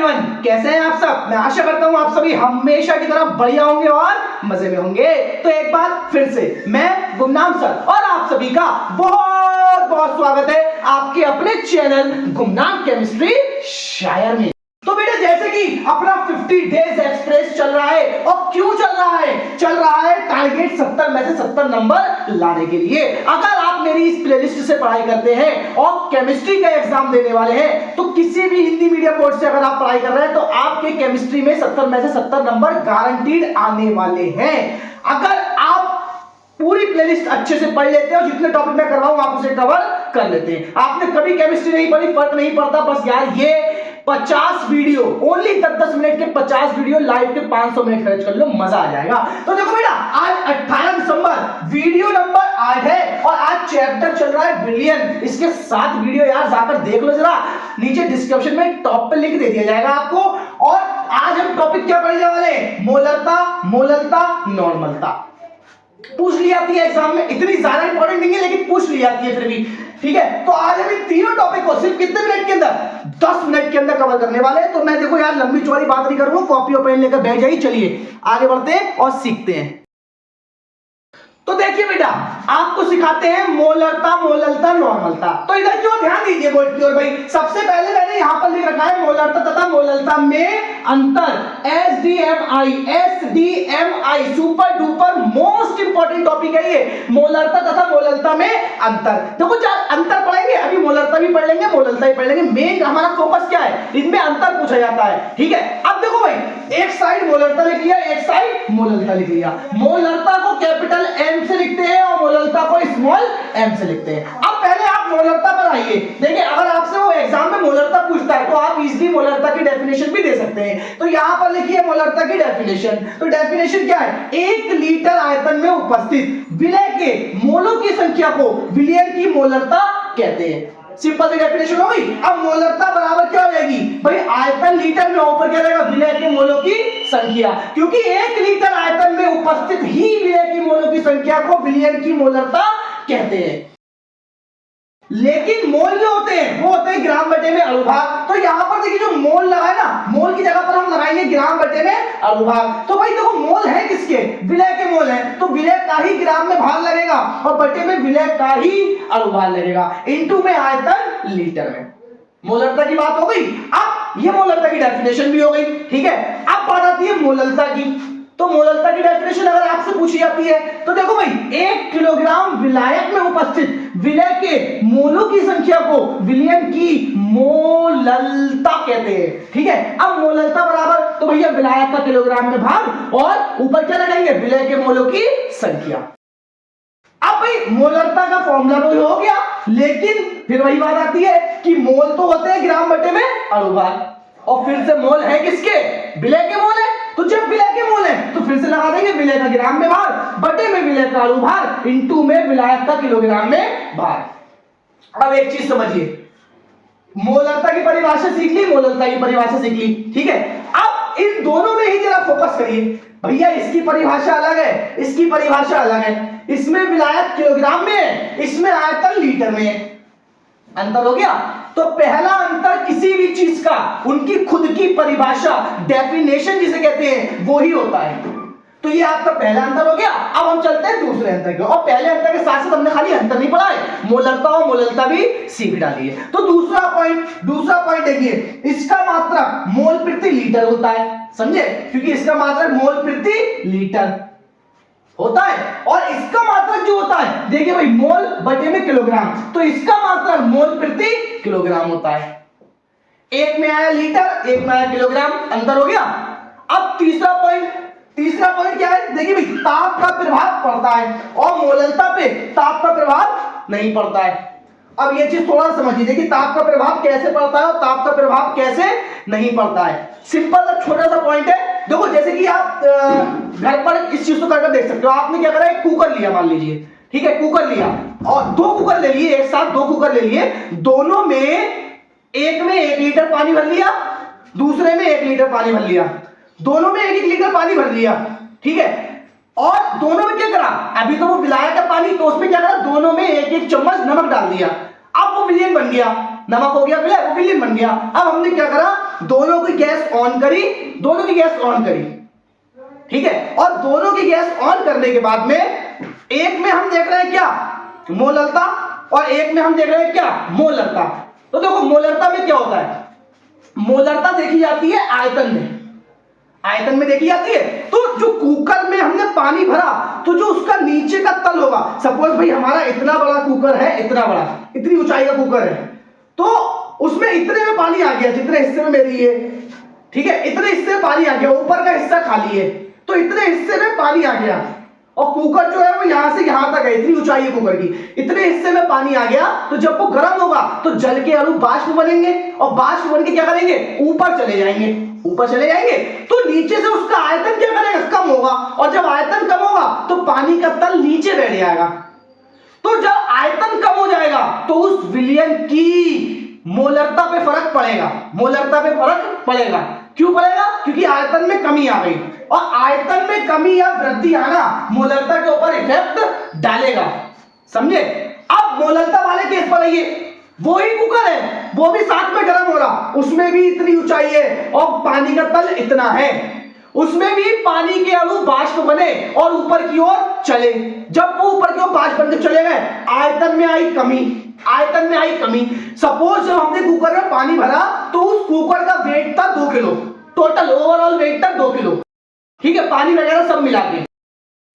Everyone, कैसे हैं आप सब। मैं आशा करता हूं आप सभी हमेशा की तरह बढ़िया होंगे और मजे में होंगे। तो एक बार फिर से मैं गुमनाम सर और आप सभी का बहुत बहुत स्वागत है आपके अपने चैनल गुमनाम केमिस्ट्री शायर में। तो बेटा जैसे कि अपना 50 डेज एक्सप्रेस चल रहा है, और क्यों चल रहा है? चल रहा है टारगेट 70 में से 70 नंबर लाने के लिए। अगर आप मेरी इस प्लेलिस्ट से पढ़ाई करते हैं और केमिस्ट्री का एग्जाम देने वाले हैं, तो किसी भी हिंदी मीडियम बोर्ड से अगर आप पढ़ाई कर रहे हैं तो आपके केमिस्ट्री में 70 में से 70 नंबर गारंटीड आने वाले हैं। अगर आप पूरी प्लेलिस्ट अच्छे से पढ़ लेते हैं और जितने टॉपिक मैं कर रहा हूं आप उसे कवर कर लेते हैं। आपने कभी केमिस्ट्री नहीं पढ़ी, फर्क नहीं पड़ता, बस यार ये 50 वीडियो, ओनली 10-10 मिनट के 50 वीडियो लाइव के 500 मिनट खर्च कर लो, मजा आ जाएगा। तो देखो बेटा, आज 18 दिसंबर, वीडियो नंबर 8 है और आज चैप्टर चल रहा है विलियन। इसके 7 वीडियो यार जाकर देख लो जरा, नीचे डिस्क्रिप्शन में टॉप पे लिंक दे दिया जाएगा आपको। और आज हम टॉपिक क्या पढ़ने वाले हैं? मोलरता, मोललता, नॉर्मलता। पूछ ली जाती है एग्जाम में, इतनी ज्यादा इंपॉर्टेंट नहीं है लेकिन पूछ ली जाती है फिर भी, ठीक है। तो आज हम इन तीनों टॉपिक को सिर्फ कितने मिनट के अंदर? 10 मिनट के अंदर कवर करने वाले हैं। तो मैं देखो यार लंबी चौड़ी बात नहीं करूंगा, कॉपी और पेन लेकर बैठ जाइए, चलिए आगे बढ़ते हैं और सीखते हैं। तो देखिए बेटा, आपको सिखाते हैं मोलरता, मोललता, नॉर्मलता। तो इधर क्यों ध्यान दीजिए बोर्ड की ओर भाई। सबसे पहले मैंने यहां पर लिख रखा है मोलरता तथा मोललता में अंतर। SDMI super duper most important topic है ये, मोलरता तथा मोललता में अंतर। देखो जब अंतर पढ़ेंगे, अभी मोलरता भी पढ़ लेंगे, मोललता भी पढ़ लेंगे। मेन हमारा फोकस क्या है? इनमें अंतर पूछा जाता है, ठीक है। अब देखो भाई, एक साइड मोलरता लिख लिया, एक साइड मोललता लिख लिया। मोलरता को कैपिटल एम से लिखते हैं और मोललता को स्मॉल एम से लिखते हैं। अब पहले आप मोलरता पर आइए। देखिए अगर आपसे वो एग्जाम में मोलरता पूछता है तो आप इजीली मोलरता की डेफिनेशन भी दे सकते हैं। तो यहां पर लिखिए मोलरता की डेफिनेशन। तो डेफिनेशन क्या है? 1 लीटर आयतन में उपस्थित विलय के मोलों की संख्या को विलयन की मोलरता कहते हैं। सिंपल सी डेफिनेशन हो गई। अब मोलरता बराबर क्या हो जाएगी भाई? आयतन लीटर में, ऊपर क्या रहेगा? विलय के मोलों की संख्या। क्योंकि 1 लीटर आयतन में उपस्थित ही विलय की मोलों की संख्या को विलयन की मोलरता कहते हैं। लेकिन मोल जो होते हैं वो होते हैं ग्राम बटे में अणुभाग। तो यहां पर देखिए जो मोल लगा है ना, मोल की जगह पर हम लगाएंगे ग्राम बटे में अणुभाग। तो भाई देखो मोल है किसके? विलय के मोल है, तो विलय का ही ग्राम में भाग लगेगा और बटे में विलय का ही अणुभाग लगेगा, इनटू में आयतन लीटर में। मोलरता की बात हो गई। अब ये मोलरता की डेफिनेशन भी हो गई, ठीक है। अब बात आती है मोललता की। तो मोललता की डेफिनेशन अगर आपसे पूछी जाती है तो देखो भाई, 1 किलोग्राम विलायक में उपस्थित विलय के मोलों की संख्या को विलयन की मोललता कहते हैं, ठीक है। अब मोललता बराबर, तो भैया विलायक का किलोग्राम में भाग और ऊपर क्या लगाएंगे? विलय के मोलों की संख्या। अब भाई मोलरता का फॉर्मूला तो हो गया, लेकिन फिर वही बात आती है कि मोल तो होते हैं ग्राम बटे में अणुभाग, और फिर से मोल है किसके? विलय के मोल है। तो जब विलय के मोल है तो फिर से लगा देंगे विलय का ग्राम में भार, बटे में विलय का अणुभार, इनटू में विलायक का किलोग्राम में भार। अब एक चीज समझिए, मोलरता की परिभाषा सीख ली, मोललता की परिभाषा सीख ली, ठीक है। अब इन दोनों में ही जरा फोकस करिए। भैया इसकी परिभाषा अलग है, इसकी परिभाषा अलग है। इसमें विलायक किलोग्राम में है, इसमें आयतन लीटर में है। अंतर हो गया। तो पहला अंतर किसी भी चीज का उनकी खुद की परिभाषा, डेफिनेशन जिसे कहते हैं, वो ही होता है। तो ये आपका पहला अंतर हो गया। अब हम चलते हैं दूसरे अंतर की, और पहले अंतर के साथ साथ हमने खाली अंतर नहीं पढ़ा है, मोलरता और मोललता भी सीख डाली है। तो दूसरा पॉइंट देखिए, इसका मात्रक मोल प्रति लीटर होता है, समझे? क्योंकि इसका मात्रक मोल प्रति लीटर होता है, और इसका मात्रक जो होता है, देखिए भाई, मोल बटे में किलोग्राम, तो इसका मात्रक मोल प्रति किलोग्राम होता है। एक में आया लीटर, एक में आया किलोग्राम, अंतर हो गया। अब तीसरा पॉइंट क्या है? देखिए भाई, ताप का प्रभाव पड़ता है और मोललता पे ताप का प्रभाव नहीं पड़ता है। अब ये चीज थोड़ा समझिए, देखिए ताप का प्रभाव कैसे पड़ता है और ताप का प्रभाव कैसे नहीं पड़ता है। सिंपल सा छोटा सा पॉइंट है। देखो जैसे कि आप घर पर इस चीज को करके देख सकते हो। आपने क्या करा? एक कुकर लिया, मान लीजिए, ठीक है, कुकर लिया और 2 कुकर ले लिए, एक साथ 2 कुकर ले लिए। दोनों में, एक में 1 लीटर पानी भर लिया, दूसरे में 1 लीटर पानी भर लिया, दोनों में 1-1 लीटर पानी भर लिया, ठीक है। और दोनों में क्या करा? अभी तो वो विलायक का पानी, तो उसमें क्या करा? दोनों में 1-1 चम्मच नमक डाल दिया। अब वो विलयन बन गया, नमक हो गया विलय, वो विलयन बन गया। अब हमने क्या करा? दोनों की गैस ऑन करी, दोनों की गैस ऑन करी, ठीक है, और दोनों की गैस ऑन करने के बाद में एक में हम देख रहे हैं क्या, मोलरता, और एक में हम देख रहे हैं क्या, मोलरता। तो देखो मोलरता में क्या होता है, मोलरता देखी जाती है आयतन में, आयतन में देखी जाती है। तो जो कुकर में हमने पानी भरा तो जो उसका नीचे का तल होगा, सपोज भाई हमारा इतना बड़ा कुकर है, इतना बड़ा, इतनी ऊंचाई का कुकर है, तो उसमें इतने में पानी आ गया, जितने हिस्से में मेरी है, ठीक है, इतने हिस्से में पानी आ गया, ऊपर का हिस्सा खाली है, तो इतने हिस्से में पानी आ गया, और कुकर जो है वो यहां से यहां तक है, इतनी ऊंचाई है कुकर की, इतने हिस्से में पानी आ गया, तो जब वो गर्म होगा तो जल के अणु बाष्प बनेंगे, और बाष्प बन के क्या करेंगे, ऊपर चले जाएंगे, ऊपर चले जाएंगे, तो नीचे से उसका आयतन क्या करेगा, कम होगा, और जब आयतन कम होगा तो पानी का तल नीचे बैठ जाएगा। तो जब आयतन कम हो जाएगा तो उस विलयन की मोलरता पे फर्क पड़ेगा, मोलरता पे फर्क पड़ेगा। क्यों पड़ेगा, क्योंकि आयतन में कमी आ गई, और आयतन में कमी या वृद्धि आना मोलरता के ऊपर इफेक्ट डालेगा, समझे। अब मोलरता वाले केस पर आइए, वो ही कुकर है, वो भी साथ में गर्म हो रहा, उसमें भी इतनी ऊंचाई है और पानी का तल इतना है, उसमें भी पानी के अणु बाष्प बने और ऊपर की ओर चले। जब वो ऊपर की ओर बाष्प बनकर चले गए, आयतन में आई कमी, आयतन में आई कमी। सपोज जब हमने कुकर में पानी भरा तो उस कुकर का वेट था 2 किलो, टोटल ओवरऑल वेट था 2 किलो, ठीक है, पानी वगैरह सब मिला के।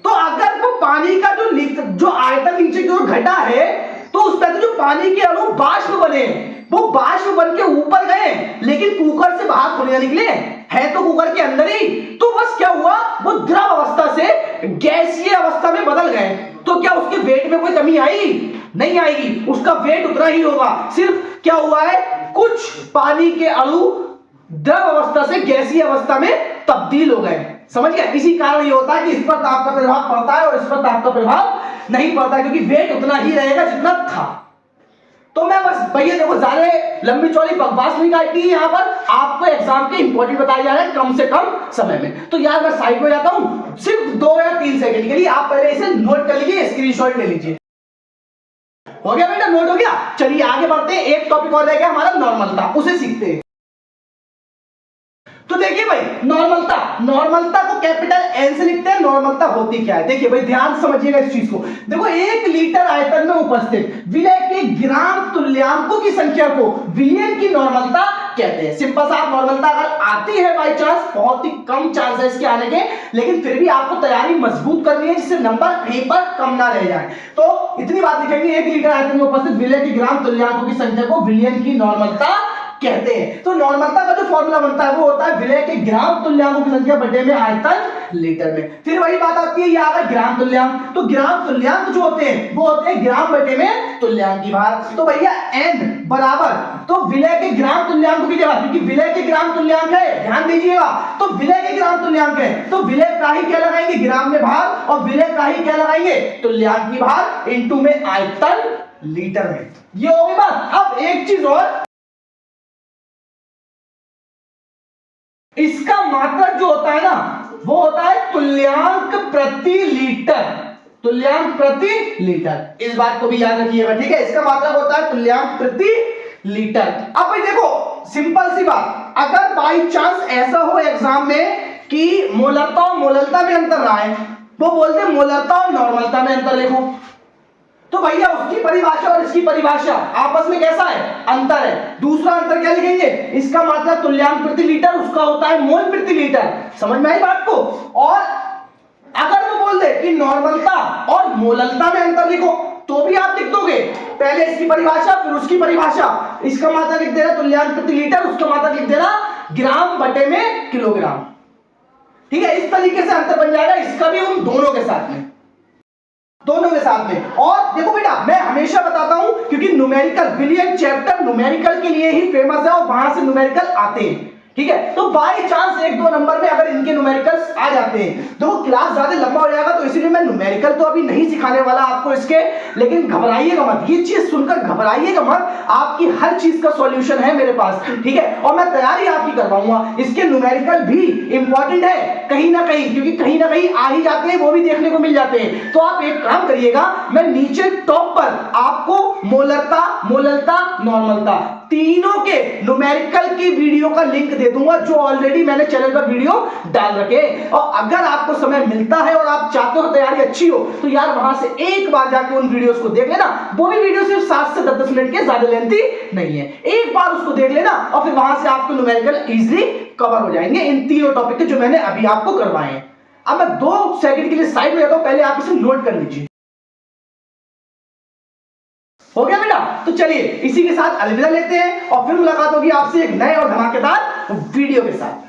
तो अगर वो पानी का जो आयतन नीचे की ओर घटा है, तो उस पर जो पानी के अणु बाष्प बने, वो बाष्प बन के ऊपर गए, लेकिन कुकर से बाहर थोड़ी ना निकले, है तो कुकर के अंदर ही। तो बस क्या हुआ, वो द्रव अवस्था से गैसीय अवस्था में बदल गए। तो क्या उसके वेट में कोई कमी आई, नहीं आएगी, उसका वेट उतना ही होगा, सिर्फ क्या हुआ है, कुछ पानी के अणु द्रव अवस्था से गैसीय अवस्था में तब्दील हो गए, समझ गए। इसी कारण ये होता है कि इस पर ताप का प्रभाव पड़ता है और इस पर ताप का प्रभाव नहीं पड़ता, क्योंकि वेट उतना ही रहेगा जितना था। तो मैं बस भैया देखो ज्यादा लंबी चौड़ी बकवास नहीं काटनी है, यहाँ पर आपको एग्जाम के इंपॉर्टेंट बताए जा रहे हैं कम से कम समय में। तो यार मैं साइड में जाता हूं, सिर्फ 2 या 3 सेकंड के लिए, आप पहले इसे नोट कर लीजिए, स्क्रीनशॉट ले लीजिए। हो गया बेटा, नोट हो गया। चलिए आगे बढ़ते हैं, एक टॉपिक और रह गया हमारा, नॉर्मलता, उसे सीखते हैं। तो देखिए भाई, नॉर्मलता, नॉर्मलता को कैपिटल एन से लिखते हैं। नॉर्मलता होती क्या है, देखिए भाई ध्यान से समझिएगा इस चीज को। देखो 1 लीटर आयतन में उपस्थित विलय के ग्राम तुल्यांकों की संख्या को विलयन की नॉर्मलता कहते हैं। सिंपल सा, नॉर्मलता अगर आती है बाई चांस, बहुत ही कम चांस है इसके आने के, लेकिन फिर भी आपको तैयारी मजबूत करनी है जिससे नंबर कहीं पर कम ना रह जाए। तो इतनी बात लिखेंगे, 1 लीटर आयतन में उपस्थित विलय के ग्राम तुल्यांकों की संख्या को विलयन की नॉर्मलता कहते हैं। तो नॉर्मलता का जो फॉर्मूला बनता है वो होता है विलय के ग्राम तुल्यांकों की संख्या बटे में आयतन लीटर में। फिर वही बात आती है, ये आ गया ग्राम तुल्यांक। तो ग्राम तुल्यांक जो होते हैं वो होते हैं ग्राम बटे में तुल्यांक की भार। तो भैया n बराबर, तो विलय के ग्राम तुल्यांकों की जगह, क्योंकि विलय के ग्राम तुल्यांक है, ध्यान दीजिएगा, तो विलय के ग्राम तुल्यांक है, तो विलय का ही क्या लगाएंगे, ग्राम में भार, और विलय का ही क्या लगाएंगे, तुल्यांक की भार इंटू में आयतन लीटर में। ये हो गई बात। अब एक चीज और, इसका मात्रक जो होता है ना वो होता है तुल्यांक प्रति लीटर, तुल्यांक प्रति लीटर। इस बात को भी याद रखिएगा, ठीक है। इसका मात्रक होता है तुल्यांक प्रति लीटर। अब भाई देखो सिंपल सी बात, अगर बाई चांस ऐसा हो एग्जाम में कि मोलरता और मोललता में अंतर रहा है, वो बोलते हैं मोलरता और नॉर्मलता में अंतर लिखो, तो भैया उसकी परिभाषा और इसकी परिभाषा आपस में कैसा है, अंतर है। दूसरा अंतर क्या लिखेंगे, इसका मतलब तुल्यांक प्रति लीटर, उसका होता है मोल प्रति लीटर। समझ में आई बात को। और अगर वो बोल दे कि नॉर्मलता और मोललता में अंतर लिखो, तो भी आप लिख दोगे, पहले इसकी परिभाषा फिर उसकी परिभाषा। इसका मात्रा लिख देना तुल्यांक प्रति लीटर, उसका मात्रा लिख देना ग्राम बटे में किलोग्राम, ठीक है। इस तरीके से अंतर बन जाएगा, इसका भी उन दोनों के साथ में, दोनों के साथ में। और देखो बेटा, मैं हमेशा बताता हूं, क्योंकि न्यूमेरिकल विलियन चैप्टर न्यूमेरिकल के लिए ही फेमस है और वहां से न्यूमेरिकल आते हैं, ठीक है। तो बाई चांस 1-2 नंबर में अगर इनके न्यूमेरिकल्स आ जाते हैं, तो क्लास ज्यादा लंबा हो जाएगा, तो इसीलिए मैं न्यूमेरिकल तो अभी नहीं सिखाने वाला आपको इसके, लेकिन घबराइएगा मत, ये चीज सुनकर घबराइएगा मत, आपकी हर चीज का सॉल्यूशन है मेरे पास, ठीक है। और मैं तैयारी आपकी करवाऊंगा, इसके न्यूमेरिकल भी इंपॉर्टेंट है कहीं ना कहीं, क्योंकि कहीं ना कहीं आ ही जाते हैं, वो भी देखने को मिल जाते हैं। तो आप एक काम करिएगा, मैं नीचे टॉप पर आपको मोलरता, मोललता, नॉर्मलता तीनों के न्यूमेरिकल की वीडियो का लिंक दे दूंगा जो ऑलरेडी मैंने चैनल पर वीडियो डाल रखे। और अगर आपको समय मिलता है और आप चाहते हो तैयारी अच्छी हो तो यार वहां से एक बार जाके उन वीडियोस को देख लेना। वो भी वीडियो सिर्फ 7 से 10 मिनट के, ज्यादा लेंथी नहीं है। एक बार उसको देख लेना और फिर वहां से आपको न्यूमेरिकल इजीली कवर हो जाएंगे इन तीनों टॉपिक के जो मैंने अभी आपको करवाए हैं। अब मैं 2 सेकंड के लिए साइड में जाता हूं, पहले आप इसे नोट कर लीजिए। हो गया बेटा? तो चलिए इसी के साथ अलविदा लेते हैं और फिर मुलाकात होगी आपसे एक नए और धमाकेदार वीडियो के साथ।